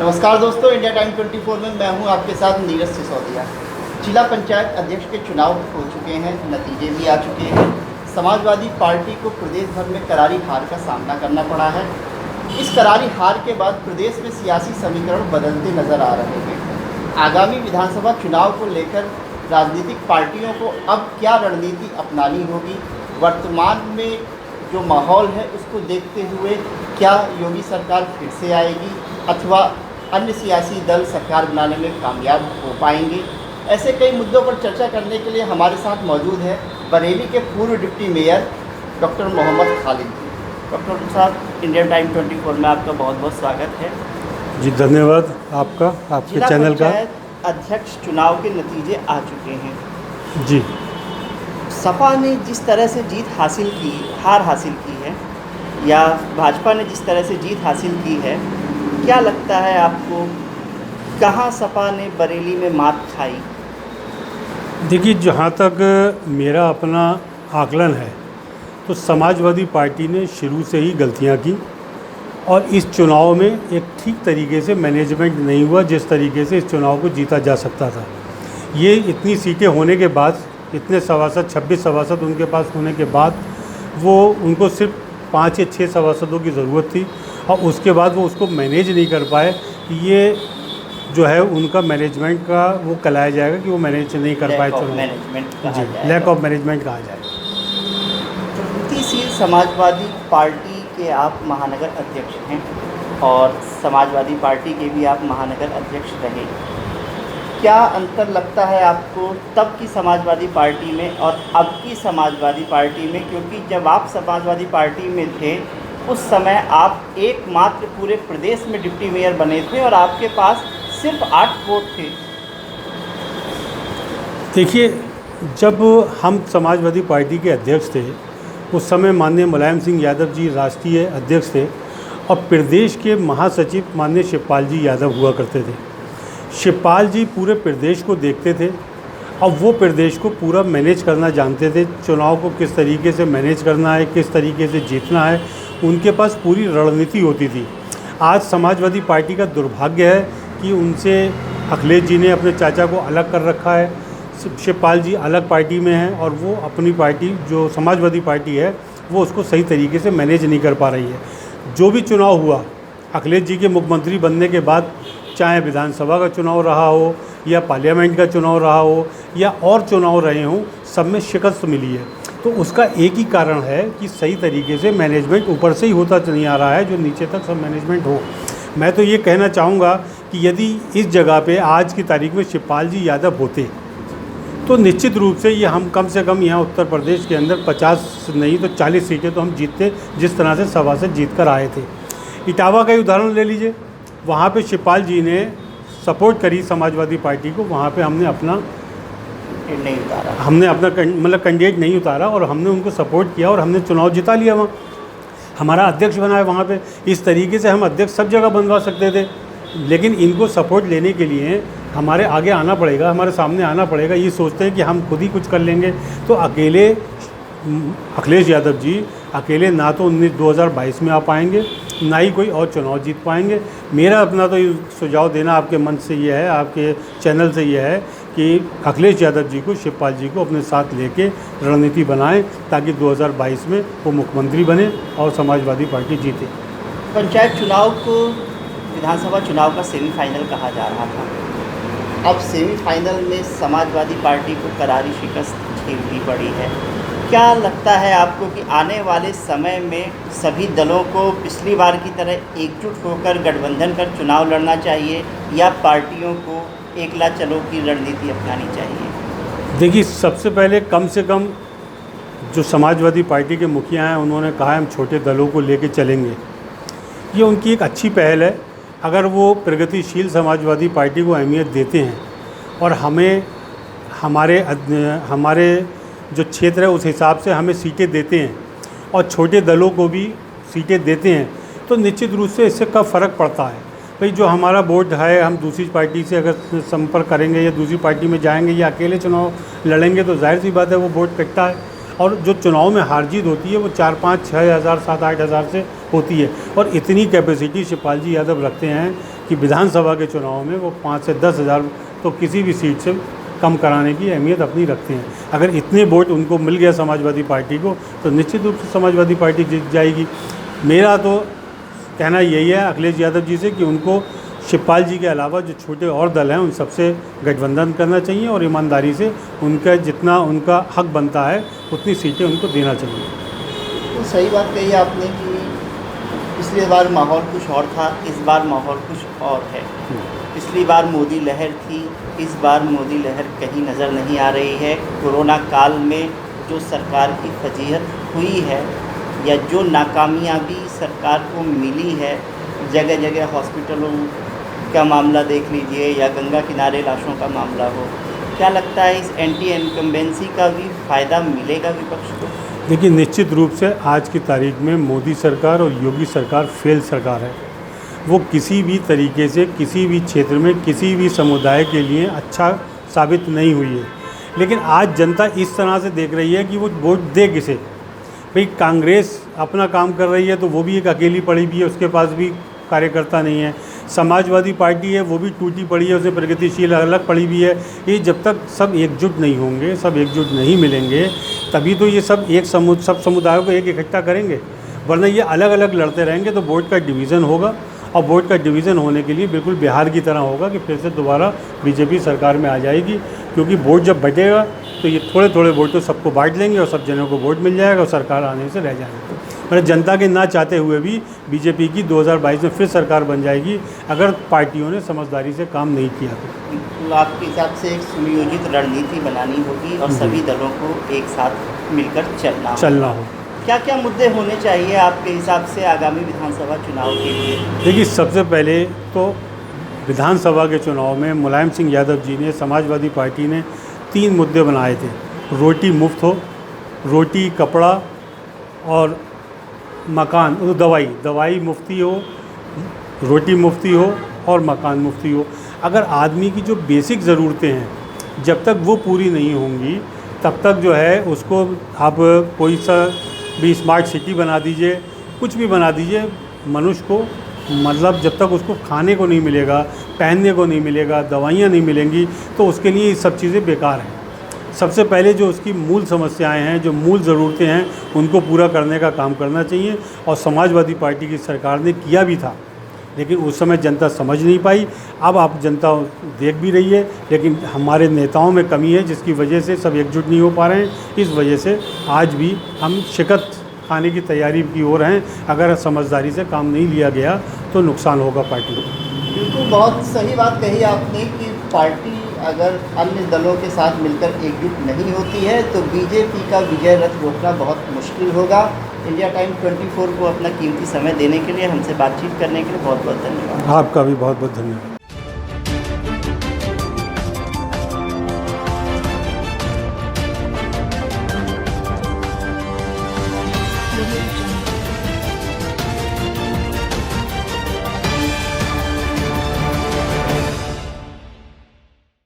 नमस्कार दोस्तों, India time 24 में मैं हूं आपके साथ नीरज सिसोदिया। जिला पंचायत अध्यक्ष के चुनाव हो चुके हैं, नतीजे भी आ चुके हैं। समाजवादी पार्टी को प्रदेश भर में करारी हार का सामना करना पड़ा है। इस करारी हार के बाद प्रदेश में सियासी समीकरण बदलते नजर आ रहे हैं। आगामी विधानसभा चुनाव को लेकर राजनीतिक पार्टियों को अब क्या रणनीति अपनानी होगी, वर्तमान में जो माहौल है उसको देखते हुए क्या योगी सरकार फिर से आएगी अथवा अन्य सियासी दल सरकार बनाने में कामयाब हो पाएंगे। ऐसे कई मुद्दों पर चर्चा करने के लिए हमारे साथ मौजूद है बरेली के पूर्व deputy mayor doctor Mohammad Khalid ji. Doctor साहब, इंडियन टाइम 24 में आपका बहुत बहुत स्वागत है। जी धन्यवाद आपका, आपके चैनल का। अध्यक्ष चुनाव के नतीजे आ चुके हैं जी। सपा ने जिस तरह से हार हासिल की है या भाजपा ने जिस तरह से जीत हासिल की है, क्या लगता है आपको कहाँ सपा ने बरेली में मात खाई? देखिए, जहाँ तक मेरा अपना आकलन है तो समाजवादी पार्टी ने शुरू से ही गलतियाँ की और इस चुनाव में एक ठीक तरीके से मैनेजमेंट नहीं हुआ जिस तरीके से इस चुनाव को जीता जा सकता था। ये इतनी सीटें होने के बाद, इतने सभासद 26 सभासद उनके पास होने के बाद, वो उनको सिर्फ 5 या 6 सभासदों की ज़रूरत थी और उसके बाद वो उसको मैनेज नहीं कर पाए। ये जो है उनका मैनेजमेंट का वो कहलाया जाएगा कि वो मैनेज नहीं कर पाए चुनाव। जी, लैक ऑफ मैनेजमेंट कहा जाए। प्रगतिशील समाजवादी पार्टी के आप महानगर अध्यक्ष हैं और समाजवादी पार्टी के भी आप महानगर अध्यक्ष रहे। क्या अंतर लगता है आपको तब की समाजवादी पार्टी में और अब की समाजवादी पार्टी में? क्योंकि जब आप समाजवादी पार्टी में थे उस समय आप एकमात्र पूरे प्रदेश में डिप्टी मेयर बने थे और आपके पास सिर्फ 8 वोट थे। देखिए, जब हम समाजवादी पार्टी के अध्यक्ष थे उस समय माननीय मुलायम सिंह यादव जी राष्ट्रीय अध्यक्ष थे और प्रदेश के महासचिव माननीय शिवपाल जी यादव हुआ करते थे। शिवपाल जी पूरे प्रदेश को देखते थे और वो प्रदेश को पूरा मैनेज करना जानते थे। चुनाव को किस तरीके से मैनेज करना है, किस तरीके से जीतना है, उनके पास पूरी रणनीति होती थी। आज समाजवादी पार्टी का दुर्भाग्य है कि उनसे अखिलेश जी ने अपने चाचा को अलग कर रखा है। शिवपाल जी अलग पार्टी में हैं और वो अपनी पार्टी जो समाजवादी पार्टी है वो उसको सही तरीके से मैनेज नहीं कर पा रही है। जो भी चुनाव हुआ अखिलेश जी के मुख्यमंत्री बनने के बाद, चाहे विधानसभा का चुनाव रहा हो या पार्लियामेंट का चुनाव रहा हो या और चुनाव रहे हों, सब में शिकस्त मिली है। तो उसका एक ही कारण है कि सही तरीके से मैनेजमेंट ऊपर से ही होता नहीं आ रहा है, जो नीचे तक सब मैनेजमेंट हो। मैं तो ये कहना चाहूँगा कि यदि इस जगह पे आज की तारीख में शिवपाल जी यादव होते तो निश्चित रूप से ये हम कम से कम यहाँ उत्तर प्रदेश के अंदर 50 नहीं तो 40 सीटें तो हम जीतते, जिस तरह से सभा से जीत कर आए थे। इटावा का ही उदाहरण ले लीजिए, वहाँ पे शिवपाल जी ने सपोर्ट करी समाजवादी पार्टी को। वहाँ पे हमने अपना कैंडिडेट नहीं उतारा और हमने उनको सपोर्ट किया और हमने चुनाव जिता लिया। वहाँ हमारा अध्यक्ष बना है। वहाँ पे इस तरीके से हम अध्यक्ष सब जगह बनवा सकते थे, लेकिन इनको सपोर्ट लेने के लिए हमारे आगे आना पड़ेगा, हमारे सामने आना पड़ेगा। ये सोचते हैं कि हम खुद ही कुछ कर लेंगे, तो अकेले अखिलेश यादव जी अकेले ना तो 2022 में आ पाएंगे, ना ही कोई और चुनाव जीत पाएंगे। मेरा अपना तो सुझाव देना आपके मन से ये है, आपके चैनल से ये है कि अखिलेश यादव जी को, शिवपाल जी को अपने साथ लेके रणनीति बनाएं ताकि 2022 में वो मुख्यमंत्री बने और समाजवादी पार्टी जीते। पंचायत चुनाव को विधानसभा चुनाव का सेमीफाइनल कहा जा रहा था। अब सेमीफाइनल में समाजवादी पार्टी को करारी शिकस्त झेलनी पड़ी है। क्या लगता है आपको कि आने वाले समय में सभी दलों को पिछली बार की तरह एकजुट होकर गठबंधन कर चुनाव लड़ना चाहिए या पार्टियों को एकला चलो की रणनीति अपनानी चाहिए? देखिए, सबसे पहले कम से कम जो समाजवादी पार्टी के मुखिया हैं उन्होंने कहा है हम छोटे दलों को लेके चलेंगे। ये उनकी एक अच्छी पहल है। अगर वो प्रगतिशील समाजवादी पार्टी को अहमियत देते हैं और हमें हमारे जो क्षेत्र है उस हिसाब से हमें सीटें देते हैं और छोटे दलों को भी सीटें देते हैं, तो निश्चित रूप से इससे कब फ़र्क पड़ता है। भाई, जो हमारा वोट है, हम दूसरी पार्टी से अगर संपर्क करेंगे या दूसरी पार्टी में जाएंगे या अकेले चुनाव लड़ेंगे तो जाहिर सी बात है वो वोट कटता है। और जो चुनाव में हार जीत होती है वो 4-5-6 हज़ार 7-8 हज़ार से होती है। और इतनी कैपेसिटी शिवपाल जी यादव रखते हैं कि विधानसभा के चुनाव में वो 5 से 10 हज़ार तो किसी भी सीट से कम कराने की अहमियत अपनी रखते हैं। अगर इतने वोट उनको मिल गया समाजवादी पार्टी को तो निश्चित रूप से समाजवादी पार्टी जीत जाएगी। मेरा तो कहना यही है अखिलेश यादव जी से कि उनको शिवपाल जी के अलावा जो छोटे और दल हैं उन सबसे गठबंधन करना चाहिए और ईमानदारी से उनका जितना उनका हक बनता है उतनी सीटें उनको देना चाहिए। तो सही बात कही आपने कि पिछली बार माहौल कुछ और था, इस बार माहौल कुछ और है। पिछली बार मोदी लहर थी, इस बार मोदी लहर कहीं नज़र नहीं आ रही है। कोरोना काल में जो सरकार की फजीहत हुई है या जो नाकामयाबी सरकार को मिली है, जगह जगह हॉस्पिटलों का मामला देख लीजिए या गंगा किनारे लाशों का मामला हो, क्या लगता है इस एंटी इनकम्बेंसी का भी फ़ायदा मिलेगा विपक्ष को? देखिए, निश्चित रूप से आज की तारीख में मोदी सरकार और योगी सरकार फेल सरकार है। वो किसी भी तरीके से किसी भी क्षेत्र में किसी भी समुदाय के लिए अच्छा साबित नहीं हुई है। लेकिन आज जनता इस तरह से देख रही है कि वो वोट दे किसे। भाई कांग्रेस अपना काम कर रही है तो वो भी एक अकेली पड़ी हुई है, उसके पास भी कार्यकर्ता नहीं है। समाजवादी पार्टी है वो भी टूटी पड़ी है, उसमें प्रगतिशील अलग पड़ी हुई है। ये जब तक सब एकजुट नहीं होंगे, सब एकजुट नहीं मिलेंगे, तभी तो ये सब सब समुदायों को एक इकट्ठा करेंगे। वरना ये अलग अलग लड़ते रहेंगे तो वोट का डिवीज़न होगा और वोट का डिवीज़न होने के लिए बिल्कुल बिहार की तरह होगा कि फिर से दोबारा बीजेपी सरकार में आ जाएगी। क्योंकि वोट जब बटेगा तो ये थोड़े थोड़े वोट तो सबको बांट लेंगे और सब जनों को वोट मिल जाएगा और सरकार आने से रह जाएगी। मतलब जनता के ना चाहते हुए भी बीजेपी की 2022 में फिर सरकार बन जाएगी अगर पार्टियों ने समझदारी से काम नहीं किया तो आपके हिसाब से एक सुनियोजित रणनीति बनानी होगी और सभी दलों को एक साथ मिलकर चलना हो। क्या क्या मुद्दे होने चाहिए आपके हिसाब से आगामी विधानसभा चुनाव के लिए? देखिए, सबसे पहले तो विधानसभा के चुनाव में मुलायम सिंह यादव जी ने, समाजवादी पार्टी ने 3 मुद्दे बनाए थे। रोटी मुफ्त हो, रोटी कपड़ा और मकान, दवाई मुफ्ती हो, रोटी मुफ्ती हो और मकान मुफ्ती हो। अगर आदमी की जो बेसिक ज़रूरतें हैं जब तक वो पूरी नहीं होंगी तब तक जो है उसको आप कोई सा भी स्मार्ट सिटी बना दीजिए, कुछ भी बना दीजिए, मनुष्य को मतलब जब तक उसको खाने को नहीं मिलेगा, पहनने को नहीं मिलेगा, दवाइयाँ नहीं मिलेंगी तो उसके लिए ये सब चीज़ें बेकार हैं। सबसे पहले जो उसकी मूल समस्याएं हैं, जो मूल ज़रूरतें हैं, उनको पूरा करने का काम करना चाहिए। और समाजवादी पार्टी की सरकार ने किया भी था, लेकिन उस समय जनता समझ नहीं पाई। अब आप जनता देख भी रही है, लेकिन हमारे नेताओं में कमी है जिसकी वजह से सब एकजुट नहीं हो पा रहे हैं। इस वजह से आज भी हम शिकस्त खाने की तैयारी की ओर हैं। अगर समझदारी से काम नहीं लिया गया तो नुकसान होगा पार्टी को। बिल्कुल, बहुत सही बात कही आपने कि पार्टी अगर अन्य दलों के साथ मिलकर एकजुट नहीं होती है तो बीजेपी का विजय रथ रोकना बहुत मुश्किल होगा। इंडिया टाइम 24 को अपना कीमती समय देने के लिए, हमसे बातचीत करने के लिए बहुत बहुत धन्यवाद। आपका भी बहुत बहुत धन्यवाद।